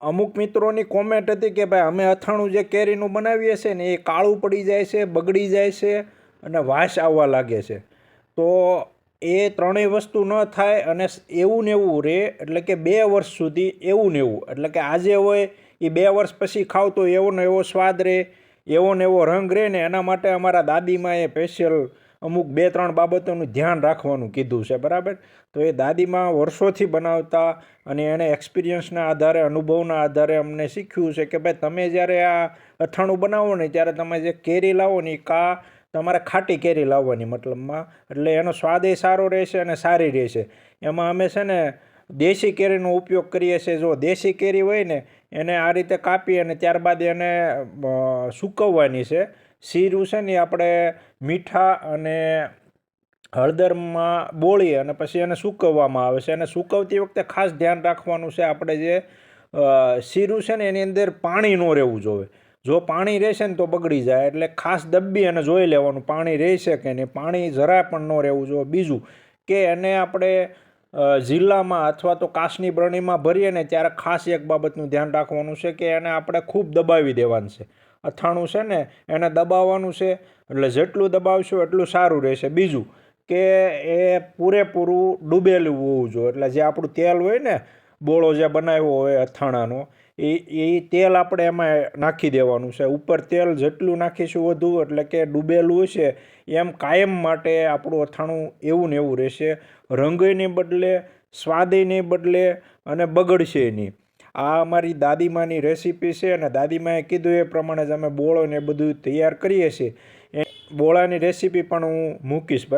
અમુક મિત્રોની કોમેન્ટ હતી કે ભાઈ અમે અથાણું જે કેરીનું બનાવીએ છીએ ને એ કાળું પડી જાય છે, બગડી જાય છે અને વાસ આવવા લાગે છે. તો એ ત્રણેય વસ્તુ ન થાય અને એવું ને એવું રહે, એટલે કે 2 વર્ષ સુધી એવું ને એવું, એટલે કે આજે હોય એ 2 વર્ષ પછી ખાવ તો એવો ને એવો સ્વાદ રહે, એવો ને એવો રંગ રહે ને. એના માટે અમારા દાદીમાએ સ્પેશિયલ અમુક 2-3 બાબતોનું ધ્યાન રાખવાનું કીધું છે, બરાબર. તો એ દાદીમા વર્ષોથી બનાવતા અને એણે એક્સપિરિયન્સના આધારે, અનુભવના આધારે અમને શીખ્યું છે કે ભાઈ તમે જ્યારે આ અથાણું બનાવો ને ત્યારે તમે જે કેરી લાવો ને એ તમારે ખાટી કેરી લાવવાની મતલબમાં, એટલે એનો સ્વાદ એ સારો રહેશે અને સારી રહેશે. એમાં અમે છે ને દેશી કેરીનો ઉપયોગ કરીએ છીએ. જો દેશી કેરી હોય ને એને આ રીતે કાપી અને ત્યારબાદ એને સૂકવવાની છે. શીરું છે ને આપણે મીઠા અને હળદરમાં બોળી અને પછી એને સૂકવવામાં આવે છે. અને સૂકવતી વખતે ખાસ ધ્યાન રાખવાનું છે, આપણે જે શીરું છે ને એની અંદર પાણી ન રહેવું જોઈએ. જો પાણી રહેશે ને તો બગડી જાય, એટલે ખાસ દબ્બી અને જોઈ લેવાનું પાણી રહેશે કે નહીં. પાણી જરાય પણ ન રહેવું જોઈએ. બીજું કે એને આપણે જિલ્લામાં અથવા તો કાચની બરણીમાં ભરીએ ને ત્યારે ખાસ એક બાબતનું ધ્યાન રાખવાનું છે કે એને આપણે ખૂબ દબાવી દેવાનું છે. અથાણું છે ને એને દબાવવાનું છે, એટલે જેટલું દબાવશો એટલું સારું રહેશે. બીજું કે એ પૂરેપૂરું ડૂબેલું હોવું જોઈએ, એટલે જે આપણું તેલ હોય ને, બોળો જે બનાવ્યો હોય અથાણાનો, એ તેલ આપણે એમાં નાખી દેવાનું છે. ઉપર તેલ જેટલું નાખીશું વધુ, એટલે કે ડૂબેલું હશે એમ કાયમ માટે આપણું અથાણું એવું ને એવું રહેશે. રંગે નહીં બદલે, સ્વાદે નહીં બદલે અને બગડશે નહીં. આ અમારી દાદીમાની રેસીપી છે અને દાદીમાએ કીધું એ પ્રમાણે જ અમે બોળો ને એ બધું તૈયાર કરીએ છીએ. એ બોળાની રેસીપી પણ હું મૂકીશ, બરાબર.